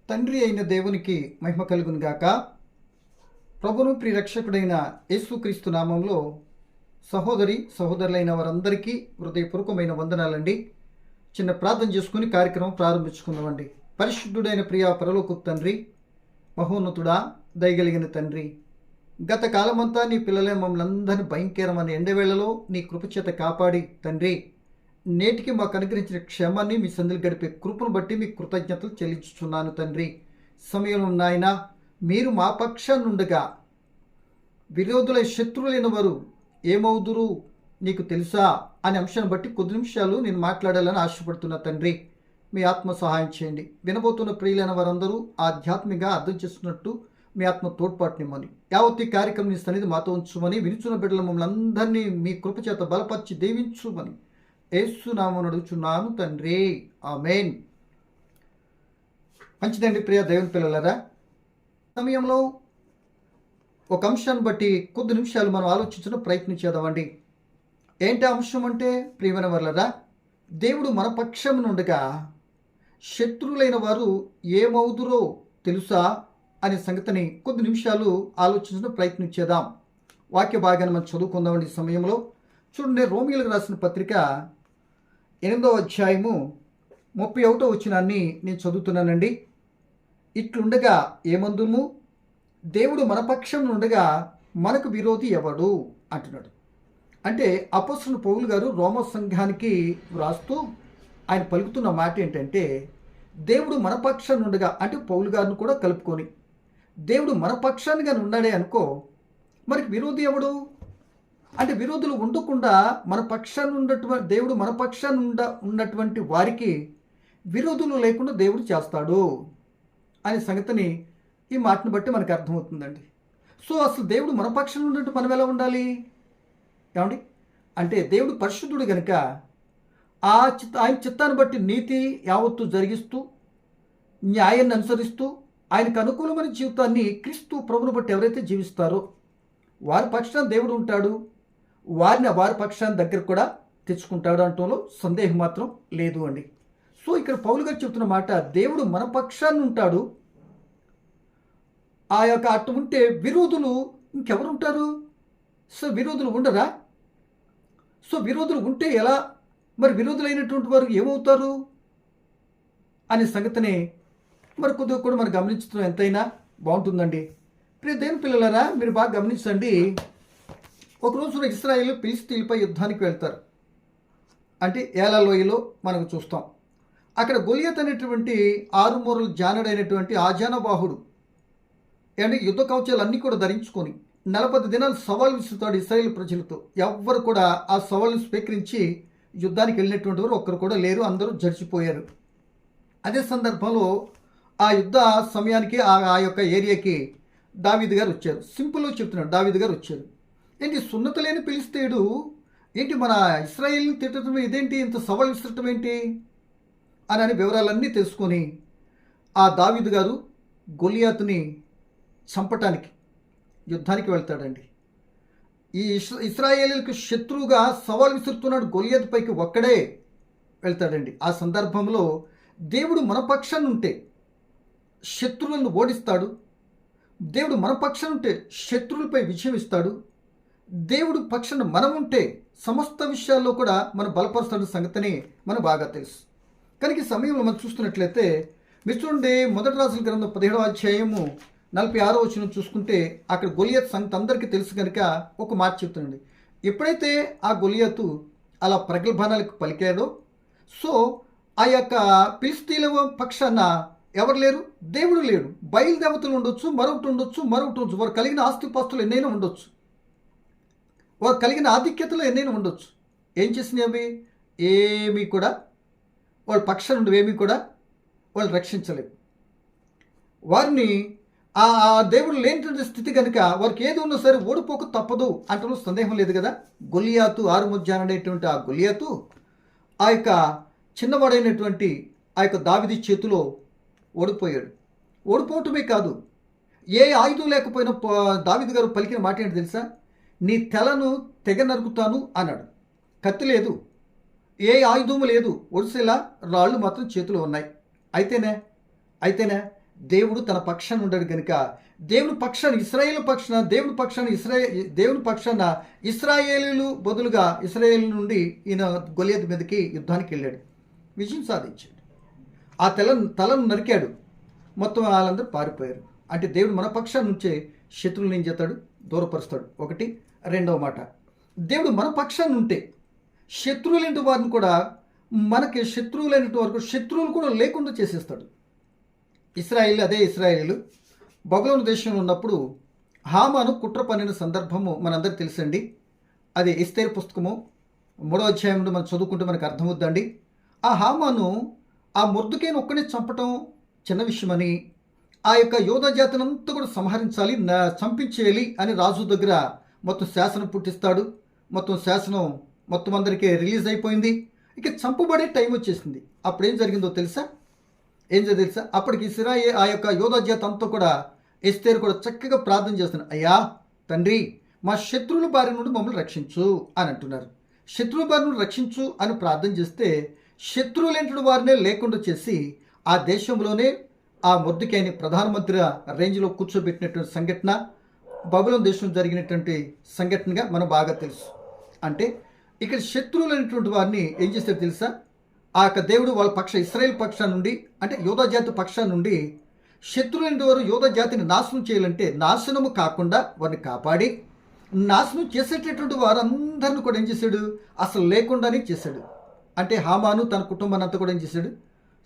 తండ్రి అయిన దేవునికి మహిమ కలుగును గాక. ప్రభును ప్రియరక్షకుడైన యేసుక్రీస్తు నామంలో సహోదరి సహోదరులైన వారందరికీ హృదయపూర్వకమైన వందనాలండి. చిన్న ప్రార్థన చేసుకుని కార్యక్రమం ప్రారంభించుకుందామండి. పరిశుద్ధుడైన ప్రియ పరలోకపు తండ్రి, మహోన్నతుడా, దయగలిగిన తండ్రి, గత కాలమంతా నీ పిల్లలే మమ్మల్ని అందరినీ భయంకరమైన ఎండవేళలో నీ కృపచేత కాపాడి తండ్రి, నేటికి మాకు అనుగ్రహించిన క్షేమాన్ని మీ సందులు గడిపే కృపను బట్టి మీకు కృతజ్ఞతలు చెల్లించుచున్నాను తండ్రి. సమయంలో నాయన, మీరు మా పక్షాన్నుండగా విరోధులై శత్రువులైన వారు ఏమవుదురు నీకు తెలుసా అనే అంశాన్ని బట్టి కొద్ది నిమిషాలు నేను మాట్లాడాలని ఆశపడుతున్నా తండ్రి. మీ ఆత్మ సహాయం చేయండి. వినబోతున్న ప్రియులైన వారందరూ ఆధ్యాత్మికంగా అర్థం చేస్తున్నట్టు మీ ఆత్మ తోడ్పాటునిమ్మని, యావత్తీ కార్యక్రమం సన్నిధి మాతో ఉంచుమని, వినుచున్న బిడ్డల మమ్మల్ని అందరినీ మీ కృపచేత బలపరిచి దీవించుమని యేసునామమున అడుగుచున్నాను తండ్రి, ఆమేన్. మంచిదండి ప్రియ దేవుని పిల్లలారా, సమయంలో ఒక అంశాన్ని బట్టి కొద్ది నిమిషాలు మనం ఆలోచించడం ప్రయత్నం చేద్దామండి. ఏంటి అంశం అంటే, ప్రియమైన వర్లరా, దేవుడు మన పక్షం నుండగా శత్రువులైన వారు ఏమవుదురో తెలుసా అనే సంగతిని కొద్ది నిమిషాలు ఆలోచించడం ప్రయత్నం చేద్దాం. వాక్య భాగాన్ని మనం చదువుకుందామండి. ఈ సమయంలో చూడండి, రోమియోలకు రాసిన పత్రిక 8వ అధ్యాయము 31వ వచనాన్ని నేను చదువుతున్నానండి. ఇట్లుండగా ఏమందుము, దేవుడు మన పక్షం నుండగా మనకు విరోధి ఎవడు అంటున్నాడు. అంటే అపోస్తలుడు పౌలు గారు రోమా సంఘానికి వ్రాస్తూ ఆయన పలుకుతున్న మాట ఏంటంటే, దేవుడు మన పక్షం నుండగా, అంటే పౌలు గారిని కూడా కలుపుకొని దేవుడు మన పక్షానిగా ఉన్నాడే అనుకో, మనకి విరోధి ఎవడు అంటే, విరోధులు ఉండకుండా మన పక్షాన్ని ఉన్నటువంటి దేవుడు మన పక్షాన్ని ఉన్నటువంటి వారికి విరోధులు లేకుండా దేవుడు చేస్తాడు అనే సంగతిని ఈ మాటను బట్టి మనకు అర్థమవుతుందండి. సో అసలు దేవుడు మన పక్షాన్ని ఉన్నట్టు మనం ఎలా ఉండాలి ఏమండి అంటే, దేవుడు పరిశుద్ధుడు కనుక ఆయన చిత్తాన్ని బట్టి నీతి యావత్తు జరిగిస్తూ, న్యాయాన్ని అనుసరిస్తూ, ఆయనకు అనుకూలమైన జీవితాన్ని క్రీస్తు ప్రభువును బట్టి ఎవరైతే జీవిస్తారో వారి పక్షాన దేవుడు ఉంటాడు. వారి పక్షాన్ని దగ్గర కూడా తెచ్చుకుంటాడు అంటంలో సందేహం మాత్రం లేదు అండి. సో ఇక్కడ పౌలు గారు చెప్తున్న మాట, దేవుడు మన పక్షాన్ని ఉంటాడు. ఆ యొక్క అటు ఉంటే విరోధులు ఇంకెవరు ఉంటారు? సో విరోధులు ఉండరా? సో విరోధులు ఉంటే ఎలా, మరి విరోధులైనటువంటి వారు ఏమవుతారు అనే సంగతిని మరి కొద్దిగా కూడా మనం గమనించడం ఎంతైనా బాగుంటుందండి. ప్రియ దేవుని పిల్లలారా, మీరు బాగా గమనించండి. ఒక రోజున ఇశ్రాయేలు ఫిలిష్తీయులపై యుద్ధానికి వెళ్తారు. అంటే ఏలా లోయలో మనకు చూస్తాం. అక్కడ గొలియత్ అనేటువంటి 6 మూరలు జానడైనటువంటి ఆజానబాహుడు అంటే యుద్ధ కవచాలు అన్నీ కూడా ధరించుకొని 40 దినాలు సవాల్ విసురుతాడు ఇశ్రాయేలు ప్రజలతో. ఎవ్వరు కూడా ఆ సవాల్ని స్వీకరించి యుద్ధానికి వెళ్ళినటువంటి వారు ఒక్కరు కూడా లేరు. అందరూ జడిచిపోయారు. అదే సందర్భంలో ఆ యుద్ధ సమయానికి ఆ యొక్క ఏరియాకి దావీదు గారు వచ్చారు. సింపుల్గా చెప్తున్నాడు, దావీదు గారు వచ్చారు. ఏంటి సున్నత లేని ఫిలిష్తీయుడు ఏంటి మన ఇశ్రాయేల్ని తిట్టడం, ఇదేంటి ఇంత సవాల్ విసరటం ఏంటి అని వివరాలన్నీ తెలుసుకొని ఆ దావీదు గారు గొలియాతుని చంపటానికి యుద్ధానికి వెళ్తాడండి. ఈ ఇశ్రాయేలీలకు శత్రువుగా సవాల్ విసురుతున్నాడు గొలియాతు పైకి ఒక్కడే వెళ్తాడండి. ఆ సందర్భంలో దేవుడు మన పక్షాన్ని ఉంటే శత్రువులను ఓడిస్తాడు. దేవుడు మన పక్షాన్ని ఉంటే శత్రువులపై విజయం ఇస్తాడు. దేవుడు పక్షాన మనం ఉంటే సమస్త విషయాల్లో కూడా మనం బలపరుస్తున్న సంగతిని మనకు బాగా తెలుసు. కనుక ఈ సమయంలో మనం చూస్తున్నట్లయితే మీరు చూడండి, మొదటి రాజుల గ్రంథం 17వ అధ్యాయము 46వ వచనం చూసుకుంటే అక్కడ గొలియత్ సంగతి అందరికీ తెలుసు కనుక ఒక మాట చెప్తున్నాండి. ఎప్పుడైతే ఆ గొలియతు అలా ప్రగల్భానాలకు పలికాడో, సో ఆ యొక్క ఫిలిష్తీయుల పక్షాన ఎవరు లేరు? దేవుడు లేడు. బయలుదేవతలు ఉండొచ్చు, మరొకటి ఉండొచ్చు. వారు కలిగిన ఆస్తిపాస్తులు ఎన్నైనా ఉండొచ్చు, వారు కలిగిన ఆధిక్యతలు ఎన్నైనా ఉండొచ్చు. ఏం చేసినాయి అవి? ఏమీ కూడా వాళ్ళ పక్షం నుండి ఏమీ కూడా వాళ్ళు రక్షించలేవు. వారిని ఆ దేవుడు లేనటువంటి స్థితి కనుక వారికి ఏది ఉన్నా సరే ఓడిపోక తప్పదు అంటూ సందేహం లేదు కదా. గొలియాతు 6 ముజ్జాన అనేటువంటి ఆ గొలియాతు ఆ యొక్క చిన్నవాడైనటువంటి ఆ యొక్క దావీదు చేతిలో ఓడిపోయాడు. ఓడిపోవటమే కాదు, ఏ ఆయుధం లేకపోయినా దావీదు గారు పలికిన మాట ఏంటి తెలుసా? నీ తలను తెగ నరుకుతాను అన్నాడు. కత్తి లేదు, ఏ ఆయుధము లేదు, ఒడిసేలా రాళ్ళు మాత్రం చేతిలో ఉన్నాయి. అయితేనే దేవుడు తన పక్షాన ఉండడు కనుక దేవుని పక్షాన దేవుని పక్షాన ఇశ్రాయేలీలు బదులుగా ఇశ్రాయేలు నుండి ఈయన గొలియతు మీదకి యుద్ధానికి వెళ్ళాడు, విజయం సాధించాడు. ఆ తలను నరికాడు, మొత్తం వాళ్ళందరూ పారిపోయారు. అంటే దేవుడు మన పక్షాన నుంచే శత్రువులను ఏం చేస్తాడు, దూరపరుస్తాడు. ఒకటి. రెండవ మాట, దేవుడు మన పక్షాన ఉంటే శత్రువులంటి వారిని కూడా మనకి శత్రువులు కూడా లేకుండా చేసేస్తాడు. ఇశ్రాయేలు బబులోను దేశంలో ఉన్నప్పుడు హామాను కుట్ర పన్నిన సందర్భము మనందరికీ తెలుసండి. అది ఎస్తేరు పుస్తకము 3వ అధ్యాయం నుండి మనం చదువుకుంటే మనకు అర్థమవుద్దండి. ఆ హామాను ఆ మొర్దెకైను ఒక్కనే చంపటం చిన్న విషయమని, ఆ యొక్క యోధా జాతినంతా కూడా సంహరించాలి, చంపించేయాలి అని రాజు దగ్గర మొత్తం శాసనం పుట్టిస్తాడు. మొత్తం అందరికీ రిలీజ్ అయిపోయింది. ఇక చంపబడే టైం వచ్చేసింది. అప్పుడు ఏం జరిగిందో తెలుసా? అప్పటికి ఆ యొక్క యోధా జాతి అంతా కూడా ఎస్తేరు కూడా చక్కగా ప్రార్థన చేస్తున్నారు. అయ్యా తండ్రి, మా శత్రువుల బారి నుండి మమ్మల్ని రక్షించు అని అంటున్నారు. శత్రువుల బారి నుండి రక్షించు అని ప్రార్థన చేస్తే శత్రువులేంటి వారినే లేకుండా చేసి ఆ దేశంలోనే ఆ మొర్దెకైని ప్రధానమంత్రి రేంజ్లో కూర్చోబెట్టినటువంటి సంఘటన బబులోను దేశం జరిగినటువంటి సంఘటనగా మనం బాగా తెలుసు. అంటే ఇక్కడ శత్రువులైనటువంటి వారిని ఏం చేస్తారో తెలుసా? ఆ యొక్క దేవుడు వాళ్ళ ఇశ్రాయేల్ పక్షాన నుండి, అంటే యోధా జాతి పక్షాన నుండి శత్రువులైన వారు యోధా జాతిని నాశనం చేయాలంటే నాశనము కాకుండా వారిని కాపాడి నాశనం చేసేటటువంటి వారందరిని కూడా ఏం చేశాడు, అసలు లేకుండానే చేశాడు. అంటే హామాను తన కుటుంబాన్ని అంతా కూడా ఏం చేశాడు,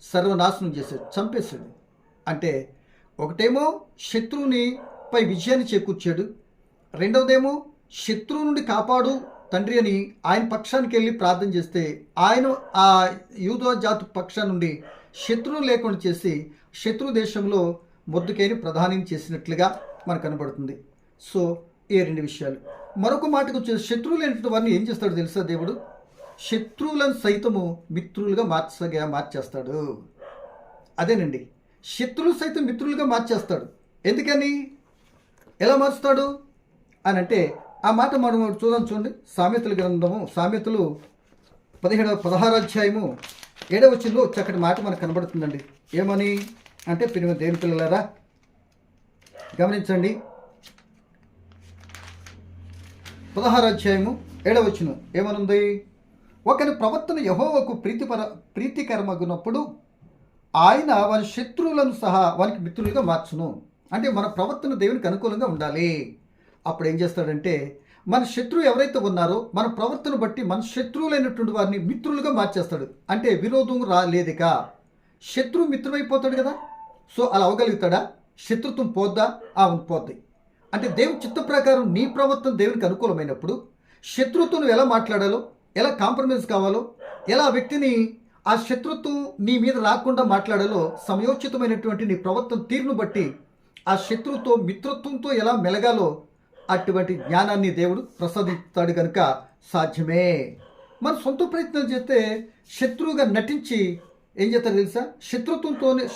సర్వనాశనం చేశాడు, చంపేశాడు. అంటే ఒకటేమో శత్రువుని పై విజయాన్ని చేకూర్చాడు, రెండవదేమో శత్రువు నుండి కాపాడు తండ్రి అని ఆయన పక్షానికి వెళ్ళి ప్రార్థన చేస్తే ఆయన ఆ యూదా జాతి పక్షాన్ని నుండి శత్రువు లేకుండా చేసి శత్రు దేశంలో మొర్దెకైని ప్రధాని చేసినట్లుగా మనకు కనబడుతుంది. సో ఈ రెండు విషయాలు. మరొక మాటకు వచ్చే శత్రువులు అనేటువంటి వారిని ఏం చేస్తాడు తెలుసా? దేవుడు శత్రువులను సైతము మిత్రులుగా మార్చేస్తాడు. అదేనండి, శత్రువులు సైతం మిత్రులుగా మార్చేస్తాడు. ఎందుకని, ఎలా మారుస్తాడు అని అంటే ఆ మాట మనం చూడండి. సామెతల గ్రంథము, సామెతలు 16వ అధ్యాయము 7వ వచనంలో చక్కటి మాట మనకు కనబడుతుందండి. ఏమని అంటే, దేవుని పిల్లలారా గమనించండి. 16వ అధ్యాయము 7వ వచనం ఏమనుంది? ఒకని ప్రవర్తన యెహోవాకు ప్రీతికరమగునప్పుడు ఆయన వారి శత్రువులను సహా వారికి మిత్రులుగా మార్చును. అంటే మన ప్రవర్తన దేవునికి అనుకూలంగా ఉండాలి. అప్పుడు ఏం చేస్తాడంటే, మన శత్రువు ఎవరైతే ఉన్నారో మన ప్రవర్తన బట్టి మన శత్రువులైనటువంటి వారిని మిత్రులుగా మార్చేస్తాడు. అంటే విరోధం లేదిక, శత్రువు మిత్రుడైపోతాడు కదా. సో అలా అవ్వగలుగుతాడా? శత్రుత్వం పోద్దా? అవును, పోద్ది. అంటే దేవుని చిత్త ప్రకారం నీ ప్రవర్తన దేవునికి అనుకూలమైనప్పుడు శత్రుత్వం ఎలా మాట్లాడాలో, ఎలా కాంప్రమైజ్ కావాలో, ఎలా ఆ వ్యక్తిని ఆ శత్రుత్వం నీ మీద రాకుండా మాట్లాడాలో, సమయోచితమైనటువంటి నీ ప్రవర్తన తీరును బట్టి ఆ శత్రువుతో మిత్రత్వంతో ఎలా మెలగాలో అటువంటి జ్ఞానాన్ని దేవుడు ప్రసాదిస్తాడు కనుక సాధ్యమే. మన సొంత ప్రయత్నం చేస్తే శత్రువుగా నటించి ఏం చేస్తారు తెలుసా?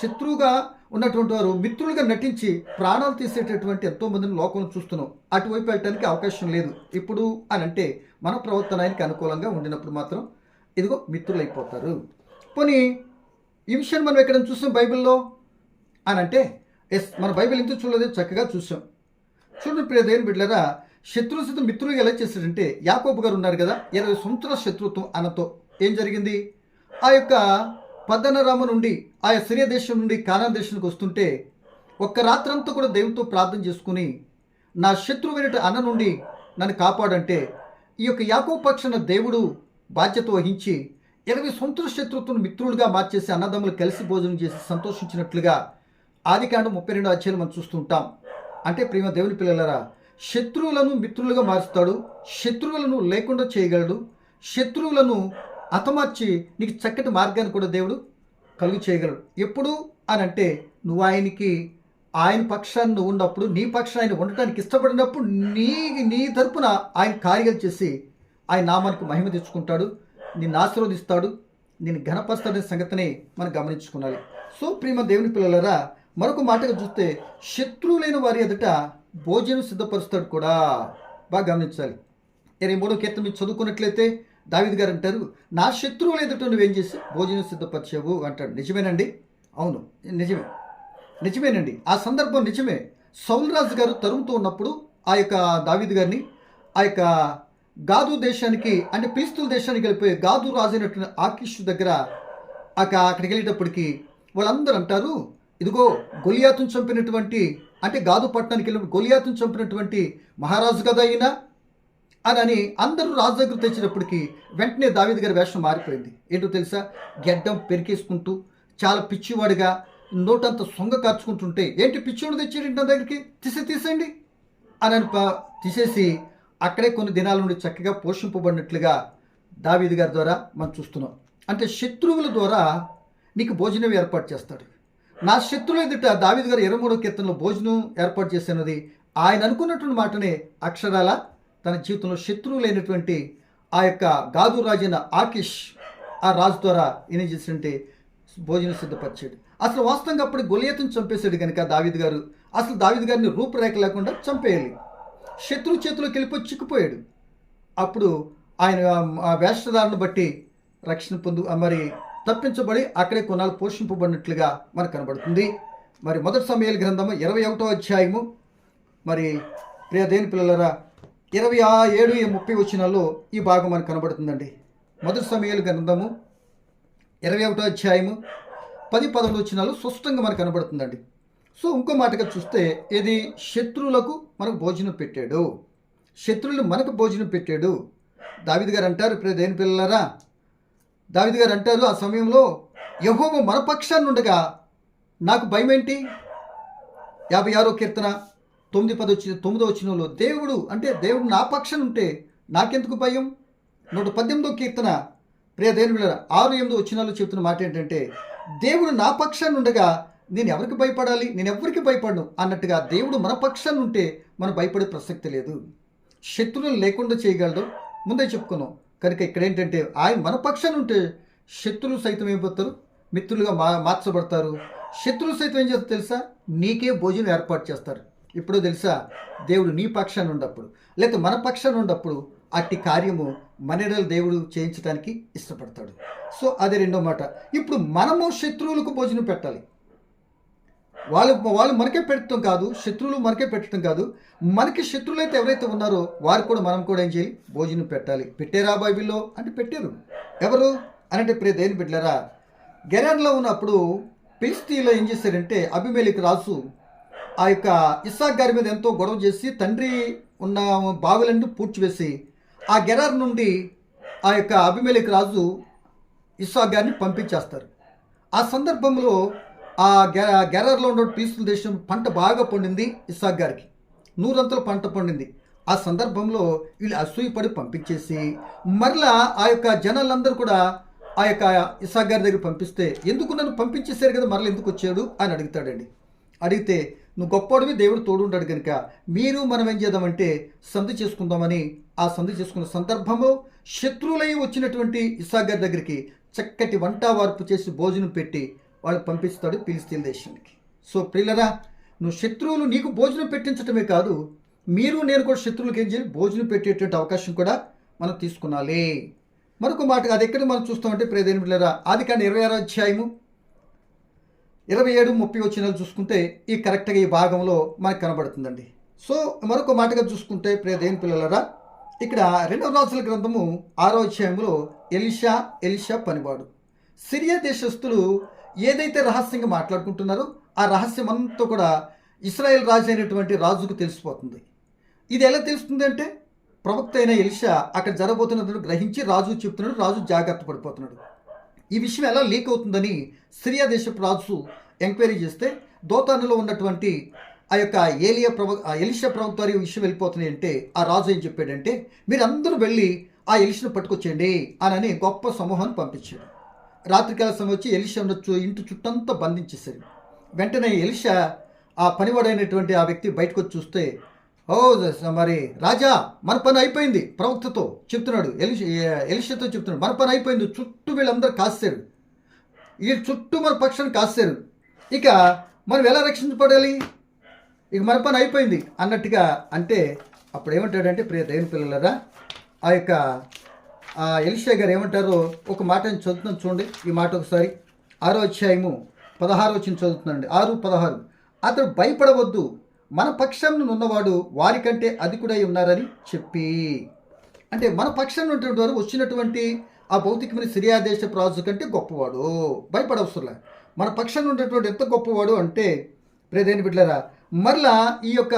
శత్రువుగా ఉన్నటువంటి వారు మిత్రులుగా నటించి ప్రాణాలు తీసేటటువంటి ఎంతోమందిని లోకంలో చూస్తున్నాం. అటువైపు వెళ్ళటానికి అవకాశం లేదు ఇప్పుడు అని అంటే, మన ప్రవర్తన ఆయనకి అనుకూలంగా ఉండినప్పుడు మాత్రం ఇదిగో మిత్రులు అయిపోతారు. పోనీ ఈ విషయాన్ని మనం ఎక్కడ చూసాం బైబిల్లో అని అంటే, మన బైబిల్ ఎందుకు చూడలేదు, చక్కగా చూసాం. చూడండి ప్రియ దేవుని బిడ్డలారా, శత్రువు సైతం మిత్రులుగా ఎలా చేశాడంటే, యాకోబు గారు ఉన్నారు కదా, 20 సంవత్సరాల శత్రుత్వం అన్నతో ఏం జరిగింది? ఆ యొక్క పద్దనరామ నుండి ఆ సిరియా దేశం నుండి కానాన్ దేశానికి వస్తుంటే ఒక్క రాత్రంతా కూడా దేవునితో ప్రార్థన చేసుకుని నా శత్రువైన అన్న నుండి నన్ను కాపాడంటే, ఈ యొక్క యాకోబు పక్షాన దేవుడు బాధ్యత వహించి 20 సంవత్సరాల శత్రుత్వం మిత్రులుగా మార్చేసి అన్నదమ్ములు కలిసి భోజనం చేసి సంతోషించినట్లుగా ఆదికాండం 32వ అధ్యాయం మనం చూస్తుంటాం. అంటే ప్రియమైన దేవుని పిల్లలారా, శత్రువులను మిత్రులుగా మారుస్తాడు, శత్రువులను లేకుండా చేయగలడు, శత్రువులను హతమార్చి నీకు చక్కటి మార్గాన్ని కూడా దేవుడు కలుగు చేయగలడు. ఎప్పుడు అని అంటే, నువ్వు ఆయన పక్షాన్ని నువ్వు ఉన్నప్పుడు, నీ పక్షాన్ని ఆయన ఉండటానికి ఇష్టపడినప్పుడు నీ తరపున ఆయన కార్యాలు చేసి ఆయన నామానికి మహిమ తెచ్చుకుంటాడు, నిన్ను ఆశీర్వదిస్తాడు, నేను ఘనపరుస్తాడనే సంగతిని మనం గమనించుకోవాలి. సో ప్రియమైన దేవుని పిల్లలారా, మరొక మాటగా చూస్తే శత్రువులైన వారి ఎదుట భోజనం సిద్ధపరుస్తాడు కూడా. బాగా గమనించాలి. 23వ కీర్తన మీరు చదువుకున్నట్లయితే దావీదు గారు అంటారు, నా శత్రువుల ఎదుట నువ్వేం చేసి భోజనం సిద్ధపరిచావు అంటాడు. నిజమేనండి, అవును నిజమే. నిజమేనండి, ఆ సందర్భం నిజమే. సౌలు రాజు గారు తరుముతూ ఉన్నప్పుడు ఆ యొక్క దావీదు గారిని ఆ యొక్క గాదు దేశానికి, అంటే ఫిలిష్తీయుల దేశానికి వెళ్ళిపోయి గాదు రాజు అయినటువంటి ఆకీష్ దగ్గర అక్కడికి వెళ్ళేటప్పటికి వాళ్ళందరూ అంటారు, ఇదిగో గొలియాతును చంపినటువంటి, అంటే గాదు పట్టణానికి వెళ్ళినప్పుడు గొలియాతును చంపినటువంటి మహారాజు కదా అయినా అని అందరూ రాజు దగ్గర తెచ్చినప్పటికీ వెంటనే దావీదు గారి వేషం మారిపోయింది. ఏంటో తెలుసా? గెడ్డం పెరికేసుకుంటూ చాలా పిచ్చివాడిగా నోటంతా సొంగ కార్చుకుంటుంటే, ఏంటి పిచ్చివాడు తెచ్చేయండి నా దగ్గరికి, తీసేయండి అని తీసేసి అక్కడే కొన్ని దినాల నుండి చక్కగా పోషింపబడినట్లుగా దావీదు గారి ద్వారా మనం చూస్తున్నాం. అంటే శత్రువుల ద్వారా నీకు భోజనం ఏర్పాటు చేస్తాడు. నా శత్రువుల ఎదుట దావీదు గారు 23వ కీర్తనలో భోజనం ఏర్పాటు చేసినది ఆయన అనుకున్నటువంటి మాటనే అక్షరాల తన జీవితంలో శత్రువులైనటువంటి ఆ యొక్క గాదు రాజైన ఆకీష్ ఆ రాజు ద్వారా ఏం చేసింటే భోజనం సిద్ధపరిచాడు. అసలు వాస్తవంగా అప్పుడు గొలియాతును చంపేశాడు కనుక దావీదు గారు అసలు దావీదు గారిని రూపురేఖ లేకుండా చంపేయాలి. శత్రువు చేతిలోకి వెళ్ళిపోయి చిక్కిపోయాడు. అప్పుడు ఆయన ఆ వేషధారణ బట్టి రక్షణ మరి తప్పించబడి అక్కడే కొన్నాళ్ళు పోషింపబడినట్లుగా మనకు కనబడుతుంది. మరి మొదటి సమయాల గ్రంథము 21వ అధ్యాయము, మరి ప్రియ దేని పిల్లలరా 27-30 వచనాల్లో ఈ భాగం మనకు కనబడుతుందండి. మొదటి సమయాల గ్రంథము 21వ అధ్యాయము 10-11 వచనాలు స్పష్టంగా మనకు కనబడుతుందండి. సో ఇంకో మాటగా చూస్తే ఇది శత్రువులకు మనకు భోజనం పెట్టాడు, శత్రువులు మనకు భోజనం పెట్టాడు. దావీదు గారు అంటారు, ప్రియ దేని పిల్లలరా, దావీదు గారు అంటారు, ఆ సమయంలో యెహోవా మన పక్షాన్ని ఉండగా నాకు భయం ఏంటి? 56వ కీర్తన 9-10 వచనంలో దేవుడు నా పక్షాన్ని ఉంటే నాకెందుకు భయం? 118వ కీర్తన ప్రియ దేవుని బిడ్డలారా 6-8 వచనాలు చెప్తున్న మాట ఏంటంటే, దేవుడు నా పక్షాన్ని ఉండగా నేను ఎవరికి భయపడాలి, నేను ఎవరికి భయపడను అన్నట్టుగా దేవుడు మన పక్షాన్ని ఉంటే మనం భయపడే ప్రసక్తి లేదు. శత్రువులు లేకుండా చేయగలడు, ముందే చెప్పుకున్నాం కనుక ఇక్కడ ఏంటంటే ఆయన మన పక్షాన్ని ఉంటే శత్రువులు సైతం ఏమైపోతారు, మిత్రులుగా మార్చబడతారు. శత్రువులు సైతం ఏం చేస్తారు తెలుసా? నీకే భోజనం ఏర్పాటు చేస్తారు. ఇప్పుడు తెలుసా, దేవుడు నీ పక్షాన్ని ఉన్నప్పుడు లేకపోతే మన పక్షాన్ని ఉన్నప్పుడు అట్టి కార్యము మనెడల దేవుడు చేయించడానికి ఇష్టపడతాడు. సో అదే రెండో మాట. ఇప్పుడు మనము శత్రువులకు భోజనం పెట్టాలి. వాళ్ళు మనకే పెట్టడం కాదు, శత్రువులు మనకే పెట్టడం కాదు, మనకి శత్రువులు అయితే ఎవరైతే ఉన్నారో వారు కూడా మనం కూడా ఏం చేయాలి? భోజనం పెట్టాలి. పెట్టారా బైబిల్లో అంటే పెట్టారు. ఎవరు అంటే ప్రియ దేవుని బిడ్డలారా, గెరార్లో ఉన్నప్పుడు ఫిలిష్తీయులు ఏం చేశారంటే అబీమెలెకు రాజు ఆ యొక్క ఇస్సాకు గారి మీద ఎంతో గొడవ చేసి తండ్రి ఉన్న బావులన్నీ పూడ్చివేసి ఆ గెరార్ నుండి ఆ యొక్క అబీమెలెకు రాజు ఇస్సాకు గారిని పంపించేస్తారు. ఆ సందర్భంలో ఆ గెరార్లో ఉన్న ఫిలిష్తీయుల దేశం పంట బాగా పండింది, ఇస్సాకు గారికి 100 అంతల పంట పండింది. ఆ సందర్భంలో వీళ్ళు అసూయపడి పంపించేసి మరలా ఆ యొక్క జనాలందరూ కూడా ఆ యొక్క ఇస్సాకు గారి దగ్గర పంపిస్తే, ఎందుకు నన్ను పంపించేశారు కదా మరలా ఎందుకు వచ్చాడు అని అడుగుతాడండి. అడిగితే, నువ్వు గొప్పవాడివి, దేవుడు తోడు ఉంటాడు కనుక మనం ఏం చేద్దామంటే సంధి చేసుకుందామని ఆ సంధి చేసుకున్న సందర్భంలో శత్రువులై వచ్చినటువంటి ఇస్సాకు గారి దగ్గరికి చక్కటి వంట వార్పు చేసి భోజనం పెట్టి వాళ్ళు పంపిస్తాడు ఫిలిష్తీయుల దేశానికి. సో ప్రియులరా, నువ్వు శత్రువులు నీకు భోజనం పెట్టించటమే కాదు, నేను కూడా శత్రువులకు ఏం చేయాలి? భోజనం పెట్టేటువంటి అవకాశం కూడా మనం తీసుకున్నాలి. మరొక మాట, అది ఎక్కడ మనం చూస్తామంటే ప్రియదేని బిడ్డలారా, ఆదికాండం 26వ అధ్యాయము 27-30 వచనాలు చూసుకుంటే ఈ కరెక్ట్గా ఈ భాగంలో మనకు కనబడుతుందండి. సో మరొక మాటగా చూసుకుంటే ప్రియదేని పిల్లలరా, ఇక్కడ 2వ రాజుల గ్రంథము 6వ అధ్యాయంలో ఎలీషా పనివాడు సిరియా దేశస్థులు ఏదైతే రహస్యంగా మాట్లాడుకుంటున్నారో ఆ రహస్యం అంతా కూడా ఇశ్రాయేల్ రాజు అయినటువంటి రాజుకు తెలిసిపోతుంది. ఇది ఎలా తెలుస్తుంది అంటే, ప్రవక్త అయిన ఎలీషా అక్కడ జరగబోతున్నట్టు గ్రహించి రాజు చెప్తున్నాడు, రాజు జాగ్రత్త పడిపోతున్నాడు. ఈ విషయం ఎలా లీక్ అవుతుందని సిరియా దేశపు రాజు ఎంక్వైరీ చేస్తే దోతానులో ఉన్నటువంటి ఆ యొక్క ఎలీషా ప్రవక్త వారి విషయం వెళ్ళిపోతున్నాయి అంటే ఆ రాజు ఏం చెప్పాడంటే, మీరందరూ వెళ్ళి ఆ ఎలీషాను పట్టుకొచ్చేయండి అని గొప్ప సమూహాన్ని పంపించాడు. రాత్రికాల సమయం వచ్చి ఎలీషా ఇంటి చుట్టంతా బంధించేశారు. వెంటనే ఎలీషా ఆ పనివాడైనటువంటి ఆ వ్యక్తి బయటకు వచ్చి చూస్తే, ఓ మరి రాజా, మన పని అయిపోయింది. ప్రవక్తతో చెప్తున్నాడు, ఎలీషాతో చెప్తున్నాడు, మన పని అయిపోయింది. చుట్టూ వీళ్ళందరూ కాస్తారు, వీళ్ళు చుట్టూ మన పక్షాన్ని కాస్తారు, ఇక మనం ఎలా రక్షించబడాలి, ఇక మన పని అయిపోయింది అన్నట్టుగా అంటే, అప్పుడు ఏమంటాడంటే ప్రియ దేవుని పిల్లలరా, ఆ యొక్క ఎలీషా గారు ఏమంటారో ఒక మాట చదువుతున్నాను చూడండి. ఈ మాట ఒకసారి 6వ అధ్యాయము 16వ వచనం చదువుతున్నాండి. 6:16 అతడు భయపడవద్దు, మన పక్షంలో ఉన్నవాడు వారికంటే అధికుడై ఉన్నారని చెప్పి. అంటే మన పక్షంలో ఉన్నటువంటి వారు వచ్చినటువంటి ఆ భౌతికమైన సిరియా దేశపు రాజు కంటే గొప్పవాడు, భయపడవసరంలే. మన పక్షంలో ఉన్నటువంటి ఎంత గొప్పవాడు అంటే ప్రియదేని బిడ్డలారా, మరలా ఈ యొక్క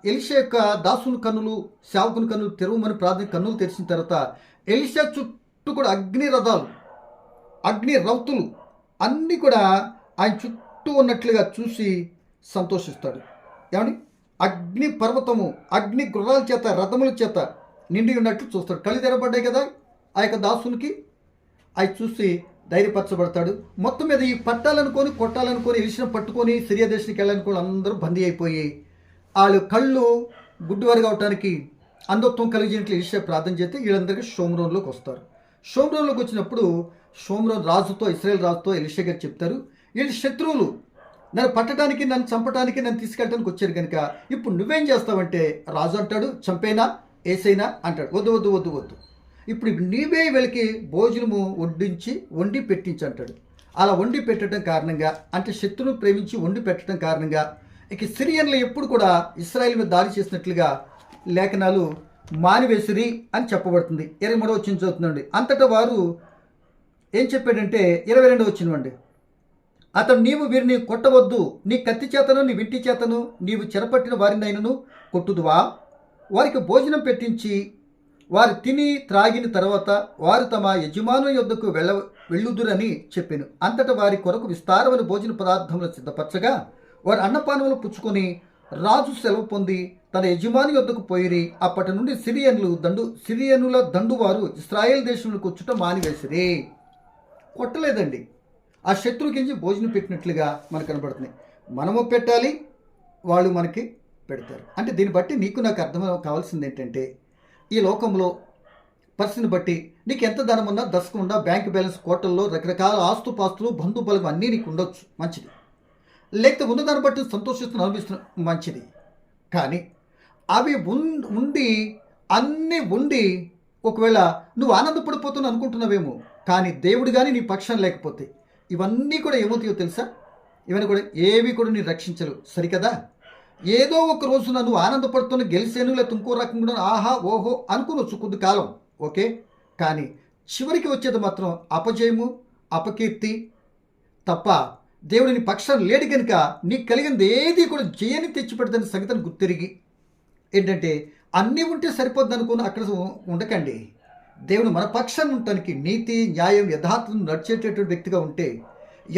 ఎలీషా యొక్క దాసుని కన్నులు, సేవకుని కన్నులు తెరవమని ప్రార్థన కన్నులు తెరిచిన తర్వాత ఎలీషా చుట్టూ కూడా అగ్ని రథాలు, అగ్ని రౌతులు అన్నీ కూడా ఆయన చుట్టూ ఉన్నట్లుగా చూసి సంతోషిస్తాడు. ఏమని? అగ్ని పర్వతము, అగ్ని గుర్రాల చేత, రథముల చేత నిండి ఉన్నట్లు చూస్తాడు. కళ్ళు తెరబడ్డాయి కదా ఆ యొక్క దాసునికి. అవి చూసి ధైర్యపరచబడతాడు. మొత్తం మీద ఈ పట్టాలనుకొని కొట్టాలనుకొని ఎలిసిన పట్టుకొని సిరియా దేశానికి వెళ్ళాలనుకోని అందరూ బందీ అయిపోయి వాళ్ళు కళ్ళు గుడ్డివారు కావటానికి అంధత్వం కలిగినట్లు ఎలిషా ప్రార్థన చేస్తే వీళ్ళందరికీ షోమ్రోన్లోకి వస్తారు. షోమ్రోన్లోకి వచ్చినప్పుడు షోమ్రోన్ రాజుతో, ఇశ్రాయేల్ రాజుతో ఎలిషా గారు చెప్తారు, వీళ్ళు శత్రువులు, నన్ను పట్టడానికి, నన్ను చంపడానికి, నన్ను తీసుకెళ్ళడానికి వచ్చారు కనుక ఇప్పుడు నువ్వేం చేస్తావంటే, రాజు అంటాడు చంపేనా ఏసైనా అంటాడు. వద్దు వద్దు వద్దు వద్దు, ఇప్పుడు నీవే వీళ్ళకి భోజనము వండి పెట్టించి అంటాడు. అలా వండి పెట్టడం కారణంగా, అంటే శత్రువును ప్రేమించి వండి పెట్టడం కారణంగా ఇక సిరియన్లు ఎప్పుడు కూడా ఇశ్రాయేల్ మీద దాడి చేసినట్లుగా లేఖనాలు మానివేసిరి అని చెప్పబడుతుంది. 23వ వచనం చదువుతుందండి. అంతటా వారు ఏం చెప్పాడంటే 22వ వచనం అండి, అతడు నీవు వీరిని కొట్టవద్దు, నీ కత్తి చేతను నీ వింటి చేతను నీవు చెరపట్టిన వారినైనను కొట్టుదువా, వారికి భోజనం పెట్టించి వారు తిని త్రాగిన తర్వాత వారు తమ యజమానుల యొద్దకు వెళ్ళుదురని చెప్పాను. అంతటా వారి కొరకు విస్తారమైన భోజన పదార్థములు సిద్ధపరచగా వారు అన్నపానములు పుచ్చుకొని రాజు సెలవు పొంది తన యజమాని యొద్దకు పోయిరి. అప్పటి నుండి సిరియనుల దండువారు ఇశ్రాయేల్ దేశంలోకి వచ్చుట మానివేసిరి. కొట్టలేదండి, ఆ శత్రువుకించి భోజనం పెట్టినట్లుగా మనకు కనబడుతుంది. మనము పెట్టాలి, వాళ్ళు మనకి పెడతారు. అంటే దీన్ని బట్టి నీకు నాకు అర్థం కావాల్సింది ఏంటంటే, ఈ లోకంలో పరిస్థితిని బట్టి నీకు ఎంత ధనం ఉన్నా, దశకం ఉన్నా, బ్యాంక్ బ్యాలెన్స్, కోటల్లో రకరకాల ఆస్తుపాస్తులు, బంధుబలం అన్నీ నీకు ఉండొచ్చు, మంచిది. లేకపోతే ఉన్నదాన్ని బట్టి సంతోషిస్తున్న అనిపిస్తున్న మంచిది. కానీ అవి అన్నీ ఉండి ఒకవేళ నువ్వు ఆనందపడిపోతున్నావు అనుకుంటున్నావేమో, కానీ దేవుడు కానీ నీ పక్షం లేకపోతే ఇవన్నీ కూడా ఏమవుతాయో తెలుసా? ఇవన్నీ కూడా ఏవి కూడా నేను రక్షించలేవు, సరికదా? ఏదో ఒక రోజున నువ్వు ఆనందపడుతున్న గెలిసేను, లేకపోతే ఇంకో రకంగా ఆహా ఓహో అనుకోవచ్చు కొద్ది కాలం, ఓకే. కానీ చివరికి వచ్చేది మాత్రం అపజయము, అపకీర్తి తప్ప దేవుడిని పక్షాన్ని లేడు కనుక నీకు కలిగింది ఏది కూడా జయాన్ని తెచ్చిపెడతాని సంగతిని గుర్తిరిగి ఏంటంటే అన్నీ ఉంటే సరిపోద్ది అనుకుని అక్కడ ఉండకండి. దేవుడు మన పక్షాన్ని ఉండటానికి నీతి, న్యాయం, యథార్థం నడిచేటటువంటి వ్యక్తిగా ఉంటే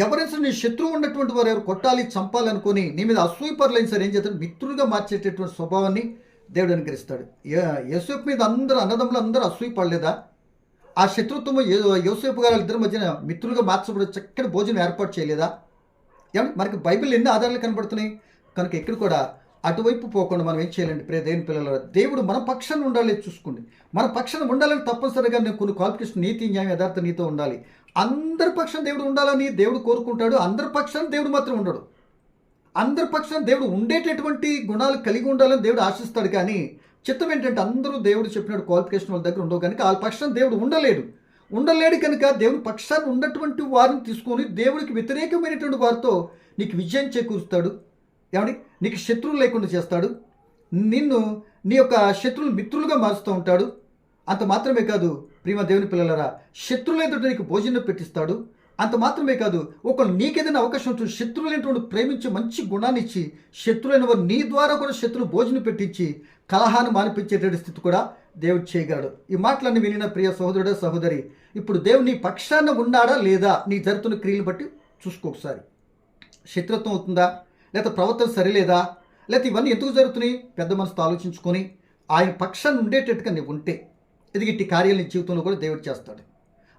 ఎవరైనా నీ శత్రువు ఉన్నటువంటి వారు ఎవరు కొట్టాలి, చంపాలనుకొని నీ మీద అసూయపరులైన సరే ఏం చేస్తాడు, మిత్రులుగా మార్చేటటువంటి స్వభావాన్ని దేవుడు అనుకరిస్తాడు. యోసేపు మీద అన్నదమ్ములు అందరూ అసూయపడలేదా? ఆ శత్రుత్వం యోసేపు గారు ఇద్దరి మధ్యన మిత్రులుగా మార్చబడే చక్కటి భోజనం ఏర్పాటు చేయలేదా? ఏమంటే మనకి బైబిల్ ఎన్ని ఆధారాలు కనబడుతున్నాయి కనుక ఎక్కడ కూడా అటువైపు పోకుండా మనం ఏం చేయాలండి ప్రియ దేవుని పిల్లల, దేవుడు మన పక్షాన్ని ఉండాలి చూసుకోండి. మన పక్షాన్ని ఉండాలని తప్పనిసరిగా నేను కొన్ని క్వాలిఫికేషన్, నీతి, న్యాయం, యథార్థ నీతో ఉండాలి. అందరి పక్షాన్ని దేవుడు ఉండాలని దేవుడు కోరుకుంటాడు. అందరి పక్షాన్ని దేవుడు మాత్రం ఉండడు. అందరి పక్షాన్ని దేవుడు ఉండేటటువంటి గుణాలు కలిగి ఉండాలని దేవుడు ఆశిస్తాడు. కానీ చిత్తం ఏంటంటే అందరూ దేవుడు చెప్పినట్టు క్వాలిఫికేషన్ వాళ్ళ దగ్గర ఉండవు కనుక వాళ్ళ పక్షాన్ని దేవుడు ఉండలేడు కనుక దేవుని పక్షాన్ని ఉన్నటువంటి వారిని తీసుకొని దేవుడికి వ్యతిరేకమైనటువంటి వారితో నీకు విజయం చేకూరుస్తాడు. ఏమండి, నీకు శత్రువులు లేకుండా చేస్తాడు. నిన్ను నీ యొక్క శత్రువులు మిత్రులుగా మారుస్తూ ఉంటాడు. అంత మాత్రమే కాదు ప్రియమ దేవుని పిల్లలరా, శత్రువులు ఎదుట నీకు భోజనం పెట్టిస్తాడు. అంత మాత్రమే కాదు, ఒకళ్ళు నీకేదైనా అవకాశం ఉంటుంది శత్రువులైనటువంటి ప్రేమించి మంచి గుణాన్ని ఇచ్చి శత్రువులైన వారు నీ ద్వారా కూడా శత్రువు భోజనం పెట్టించి కలహాన్ని మానిపించేటువంటి స్థితి కూడా దేవుడు చేయగలడు. ఈ మాటలన్నీ వినిన ప్రియ సహోదరుడా, సహోదరి, ఇప్పుడు దేవుడు నీ పక్షాన ఉన్నాడా లేదా నీ జరుగుతున్న క్రియలు బట్టి చూసుకో ఒకసారి. శత్రుత్వం అవుతుందా, లేదా ప్రవర్తన సరిలేదా, లేకపోతే ఇవన్నీ ఎందుకు జరుగుతున్నాయి పెద్ద మనసుతో ఆలోచించుకొని ఆయన పక్షాన్ని ఉండేటట్టుగా నీవు ఉంటే ఇట్టి కార్యాలు నీ జీవితంలో కూడా దేవుడు చేస్తాడు.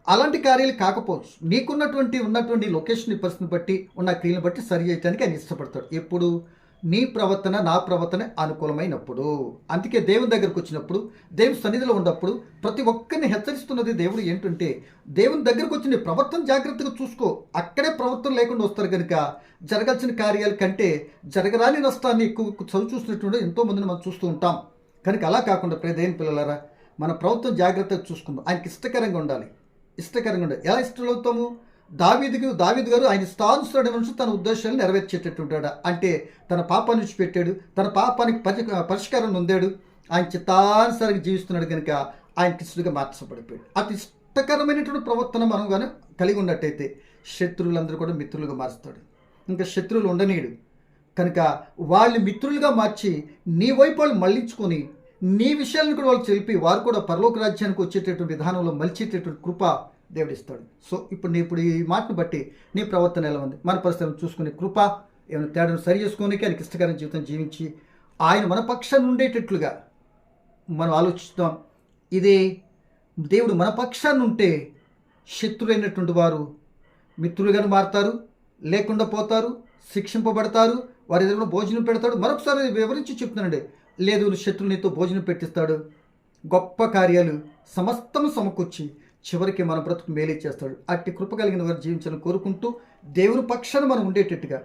అలాంటి కార్యాలు కాకపోవచ్చు, ఉన్నటువంటి లొకేషన్ పరిస్థితిని బట్టి ఉన్న క్రియలను బట్టి సరి చేయడానికి ఆయన ఇష్టపడతాడు. ఎప్పుడు నీ ప్రవర్తన నా ప్రవర్తన అనుకూలమైనప్పుడు. అందుకే దేవుని దగ్గరకు వచ్చినప్పుడు, దేవుని సన్నిధిలో ఉన్నప్పుడు ప్రతి ఒక్కరిని హెచ్చరిస్తున్నది దేవుడు ఏంటంటే, దేవుని దగ్గరకు వచ్చి నీ ప్రవర్తన జాగ్రత్తగా చూసుకో. అక్కడే ప్రవర్తన లేకుండా వస్తారు కనుక జరగాల్సిన కార్యాల కంటే జరగరాని నష్టాన్ని ఎక్కువ చదువు చూసినటువంటి ఎంతోమందిని మనం చూస్తూ ఉంటాం. కనుక అలా కాకుండా దేవుని పిల్లలారా, మన ప్రవర్తన జాగ్రత్తగా చూసుకుందాం. ఆయనకి ఇష్టకరంగా ఉండాలి. ఎలా ఇష్టమవుతాము? దావీదు గారు ఆయన స్థానుసరుడైన మనుషులు తన ఉద్దేశాలను నెరవేర్చేటట్టుంటాడు. అంటే తన పాపాన్ని విడిచిపెట్టాడు, తన పాపానికి పరిష్కారం పొందాడు, ఆయన చిత్తానుసారంగా జీవిస్తున్నాడు కనుక ఆయనకి ఇష్టగా మార్చబడిపోయాడు. అతి ఇష్టకరమైనటువంటి ప్రవర్తన మనం కానీ కలిగి ఉన్నట్టయితే శత్రువులందరూ కూడా మిత్రులుగా మారుస్తాడు. ఇంకా శత్రువులు ఉండనీయుడు కనుక వాళ్ళని మిత్రులుగా మార్చి నీ వైపు వాళ్ళు మళ్ళించుకొని నీ విషయాలను కూడా వాళ్ళు తెలిపి వారు కూడా పరలోక రాజ్యానికి వచ్చేటటువంటి విధానంలో మలిచేటటువంటి కృప దేవుడిస్తాడు. సో ఇప్పుడు ఈ మాటను బట్టి నీ ప్రవర్తన ఎలా ఉంది, మన పరిస్థితులను చూసుకునే కృప ఏమైనా తేడాను సరి చేసుకోనికి ఆయనకి ఇష్టకరమైన జీవితం జీవించి ఆయన మన పక్షాన్ని ఉండేటట్లుగా మనం ఆలోచిస్తాం. ఇదే దేవుడు మన పక్షాన్ని ఉంటే శత్రులైనటువంటి వారు మిత్రులుగాను మారుతారు, లేకుండా పోతారు, శిక్షింపబడతారు, వారి ఎదురుగా భోజనం పెడతాడు. మరొకసారి వివరించి చెప్తున్నానండి, లేదు శత్రువు నీతో భోజనం పెట్టిస్తాడు, గొప్ప కార్యాలు సమస్తము సమకూర్చి చివరికి మన బ్రతుకు మేలే చేస్తాడు. అట్టి కృప కలిగిన వారు జీవించాలని కోరుకుంటూ దేవుని పక్షాన మనం ఉండేటట్టుగా,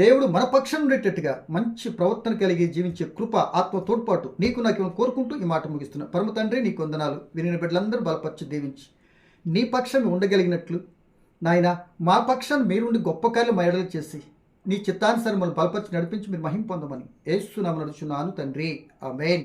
దేవుడు మన పక్షాన ఉండేటట్టుగా మంచి ప్రవర్తన కలిగి జీవించే కృప ఆత్మ తోడ్పాటు నీకు నాకు కోరుకుంటూ ఈ మాట ముగిస్తున్నా. పరమ తండ్రి నీకు వందనాలు. వినిన బిడ్డలందరూ బలపరిచి దీవించి నీ పక్షం ఉండగలిగినట్లు నాయన మా పక్షాన్ని మీరుండి గొప్ప కార్యాలు మయడలు చేసి నీ చిత్తానుసారం మనం బలపరిచి నడిపించి మీరు మహిమ పొందమని యేసు నామమున అడుగుచున్నాను తండ్రి. ఆమేన్.